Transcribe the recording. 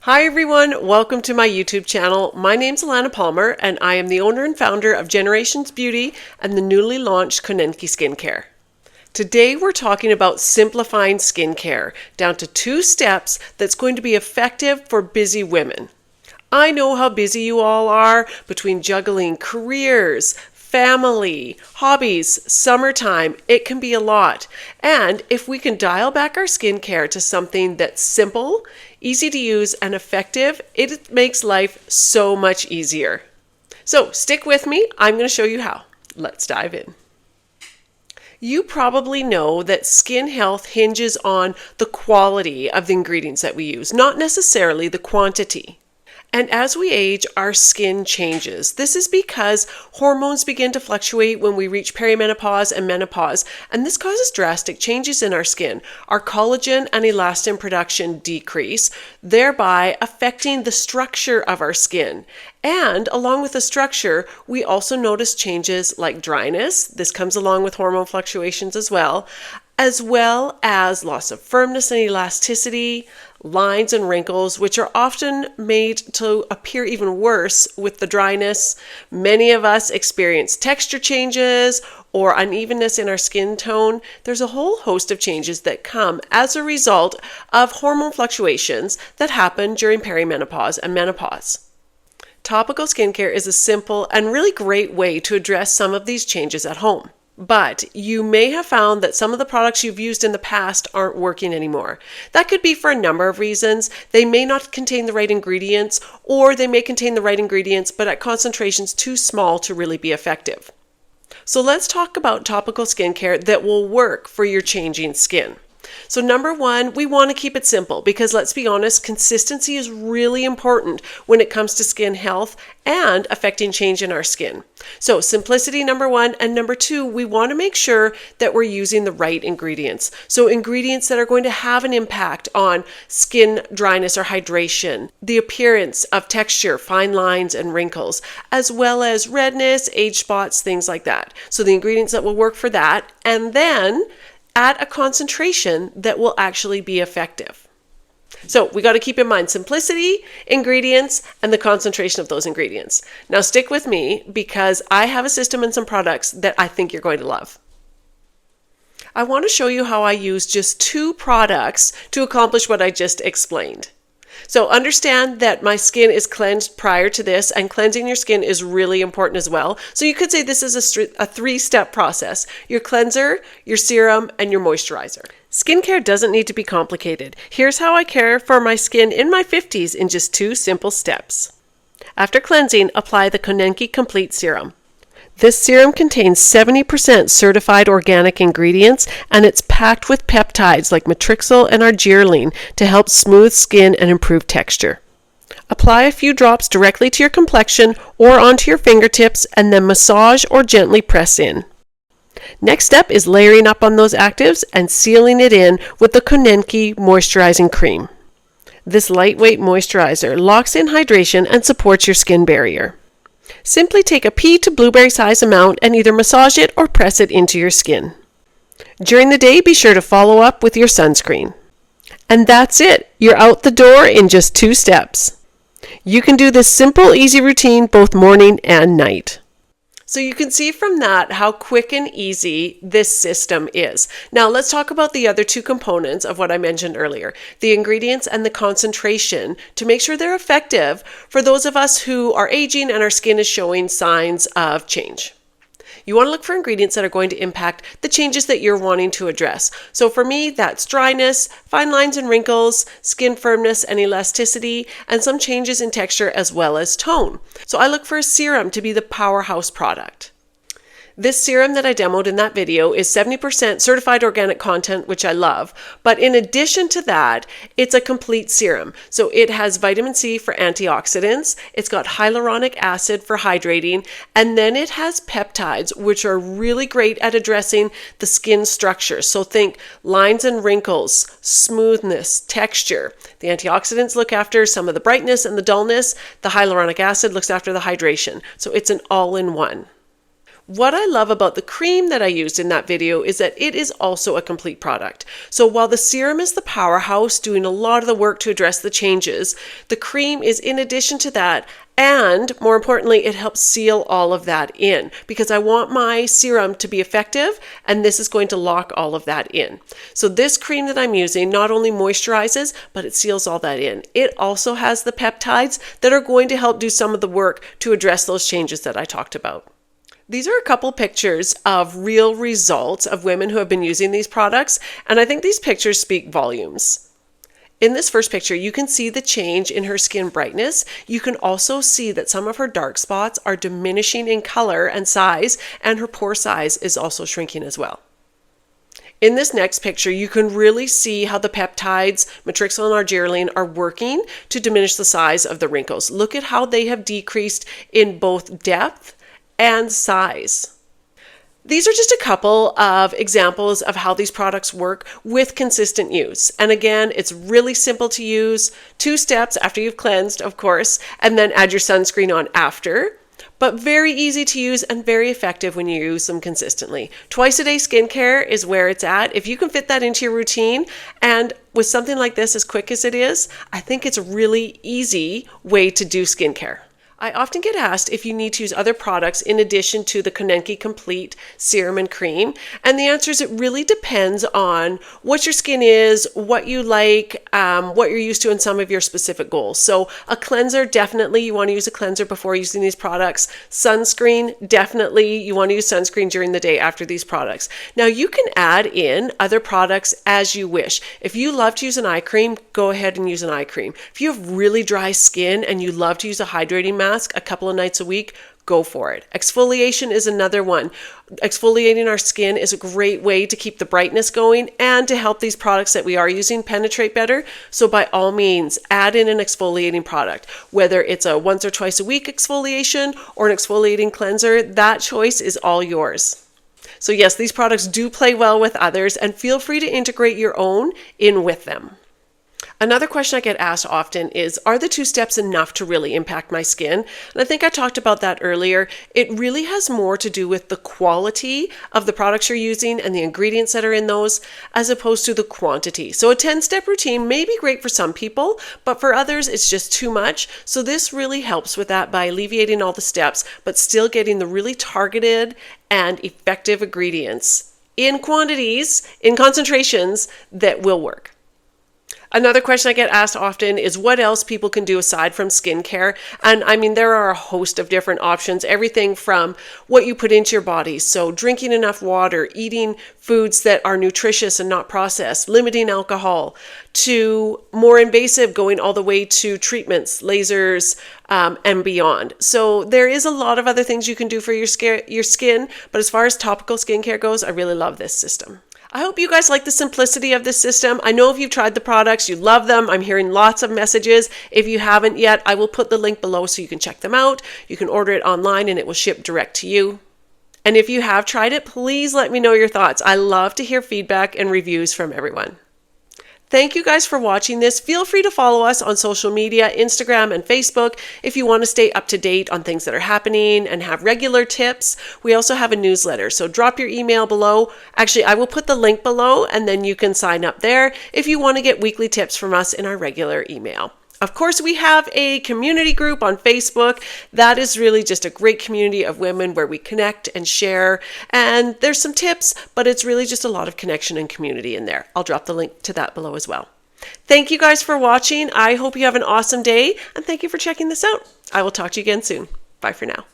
Hi everyone, welcome to my YouTube channel. My name's Alana Palmer and I am the owner and founder of Generations Beauty and the newly launched Konenki skincare. Today we're talking about simplifying skincare down to 2 steps that's going to be effective for busy women. I know how busy you all are between juggling careers, family, hobbies, summertime. It can be a lot. And if we can dial back our skincare to something that's simple, easy to use, and effective, it makes life so much easier. So stick with me. I'm going to show you how. Let's dive in. You probably know that skin health hinges on the quality of the ingredients that we use, not necessarily the quantity. And as we age, our skin changes. This is because hormones begin to fluctuate when we reach perimenopause and menopause, and this causes drastic changes in our skin. Our collagen and elastin production decrease, thereby affecting the structure of our skin. And along with the structure, we also notice changes like dryness. This comes along with hormone fluctuations as well as loss of firmness and elasticity, lines and wrinkles, which are often made to appear even worse with the dryness. Many of us experience texture changes or unevenness in our skin tone. There's a whole host of changes that come as a result of hormone fluctuations that happen during perimenopause and menopause. Topical skincare is a simple and really great way to address some of these changes at home. But you may have found that some of the products you've used in the past aren't working anymore. That could be for a number of reasons. They may not contain the right ingredients, or they may contain the right ingredients but at concentrations too small to really be effective. So let's talk about topical skincare that will work for your changing skin. So number 1, we want to keep it simple because let's be honest, consistency is really important when it comes to skin health and affecting change in our skin. So simplicity, number 1, and number 2, we want to make sure that we're using the right ingredients. So ingredients that are going to have an impact on skin dryness or hydration, the appearance of texture, fine lines and wrinkles, as well as redness, age spots, things like that. So the ingredients that will work for that, and then at a concentration that will actually be effective. So we got to keep in mind simplicity, ingredients, and the concentration of those ingredients. Now stick with me because I have a system and some products that I think you're going to love. I want to show you how I use just 2 products to accomplish what I just explained. So understand that my skin is cleansed prior to this, and cleansing your skin is really important as well. So you could say this is a 3-step process: your cleanser, your serum, and your moisturizer. Skincare doesn't need to be complicated. Here's how I care for my skin in my 50s in just 2 simple steps. After cleansing, apply the Konenki Complete Serum. This serum contains 70% certified organic ingredients, and it's packed with peptides like Matrixyl and Argireline to help smooth skin and improve texture. Apply a few drops directly to your complexion or onto your fingertips and then massage or gently press in. Next step is layering up on those actives and sealing it in with the Konenki Moisturizing Cream. This lightweight moisturizer locks in hydration and supports your skin barrier. Simply take a pea to blueberry size amount and either massage it or press it into your skin. During the day, be sure to follow up with your sunscreen. And that's it. You're out the door in just 2 steps. You can do this simple, easy routine both morning and night. So you can see from that how quick and easy this system is. Now let's talk about the other 2 components of what I mentioned earlier, the ingredients and the concentration, to make sure they're effective for those of us who are aging and our skin is showing signs of change. You want to look for ingredients that are going to impact the changes that you're wanting to address. So for me, that's dryness, fine lines and wrinkles, skin firmness and elasticity, and some changes in texture as well as tone. So I look for a serum to be the powerhouse product. This serum that I demoed in that video is 70% certified organic content, which I love. But in addition to that, it's a complete serum. So it has vitamin C for antioxidants, it's got hyaluronic acid for hydrating, and then it has peptides, which are really great at addressing the skin structure. So think lines and wrinkles, smoothness, texture. The antioxidants look after some of the brightness and the dullness. The hyaluronic acid looks after the hydration. So it's an all-in-one. What I love about the cream that I used in that video is that it is also a complete product. So while the serum is the powerhouse doing a lot of the work to address the changes, the cream is in addition to that, and more importantly, it helps seal all of that in because I want my serum to be effective, and this is going to lock all of that in. So this cream that I'm using not only moisturizes, but it seals all that in. It also has the peptides that are going to help do some of the work to address those changes that I talked about. These are a couple pictures of real results of women who have been using these products, and I think these pictures speak volumes. In this first picture, you can see the change in her skin brightness. You can also see that some of her dark spots are diminishing in color and size, and her pore size is also shrinking as well. In this next picture, you can really see how the peptides, Matrixyl and Argireline, are working to diminish the size of the wrinkles. Look at how they have decreased in both depth and size. These are just a couple of examples of how these products work with consistent use. And again, it's really simple to use. 2 steps after you've cleansed, of course, and then add your sunscreen on after. But very easy to use and very effective when you use them consistently. Twice a day skincare is where it's at. If you can fit that into your routine, and with something like this, as quick as it is, I think it's a really easy way to do skincare. I often get asked if you need to use other products in addition to the Konenki Complete Serum and Cream. And the answer is it really depends on what your skin is, what you like, what you're used to in some of your specific goals. So a cleanser, definitely you want to use a cleanser before using these products. Sunscreen, definitely you want to use sunscreen during the day after these products. Now you can add in other products as you wish. If you love to use an eye cream, go ahead and use an eye cream. If you have really dry skin and you love to use a hydrating mask a couple of nights a week, go for it. Exfoliation is another one. Exfoliating our skin is a great way to keep the brightness going and to help these products that we are using penetrate better. So by all means, add in an exfoliating product. Whether it's a once or twice a week exfoliation or an exfoliating cleanser, that choice is all yours. So yes, these products do play well with others, and feel free to integrate your own in with them. Another question I get asked often is, are the 2 steps enough to really impact my skin? And I think I talked about that earlier. It really has more to do with the quality of the products you're using and the ingredients that are in those, as opposed to the quantity. So a 10-step routine may be great for some people, but for others it's just too much. So this really helps with that by alleviating all the steps, but still getting the really targeted and effective ingredients in quantities, in concentrations that will work. Another question I get asked often is what else people can do aside from skincare. And I mean, there are a host of different options, everything from what you put into your body. So drinking enough water, eating foods that are nutritious and not processed, limiting alcohol, to more invasive, going all the way to treatments, lasers, and beyond. So there is a lot of other things you can do for your skin. But as far as topical skincare goes, I really love this system. I hope you guys like the simplicity of this system. I know if you've tried the products, you love them. I'm hearing lots of messages. If you haven't yet, I will put the link below so you can check them out. You can order it online and it will ship direct to you. And if you have tried it, please let me know your thoughts. I love to hear feedback and reviews from everyone. Thank you guys for watching this. Feel free to follow us on social media, Instagram and Facebook, if you want to stay up to date on things that are happening and have regular tips. We also have a newsletter, so drop your email below. Actually, I will put the link below and then you can sign up there if you want to get weekly tips from us in our regular email. Of course, we have a community group on Facebook. That is really just a great community of women where we connect and share. And there's some tips, but it's really just a lot of connection and community in there. I'll drop the link to that below as well. Thank you guys for watching. I hope you have an awesome day, and thank you for checking this out. I will talk to you again soon. Bye for now.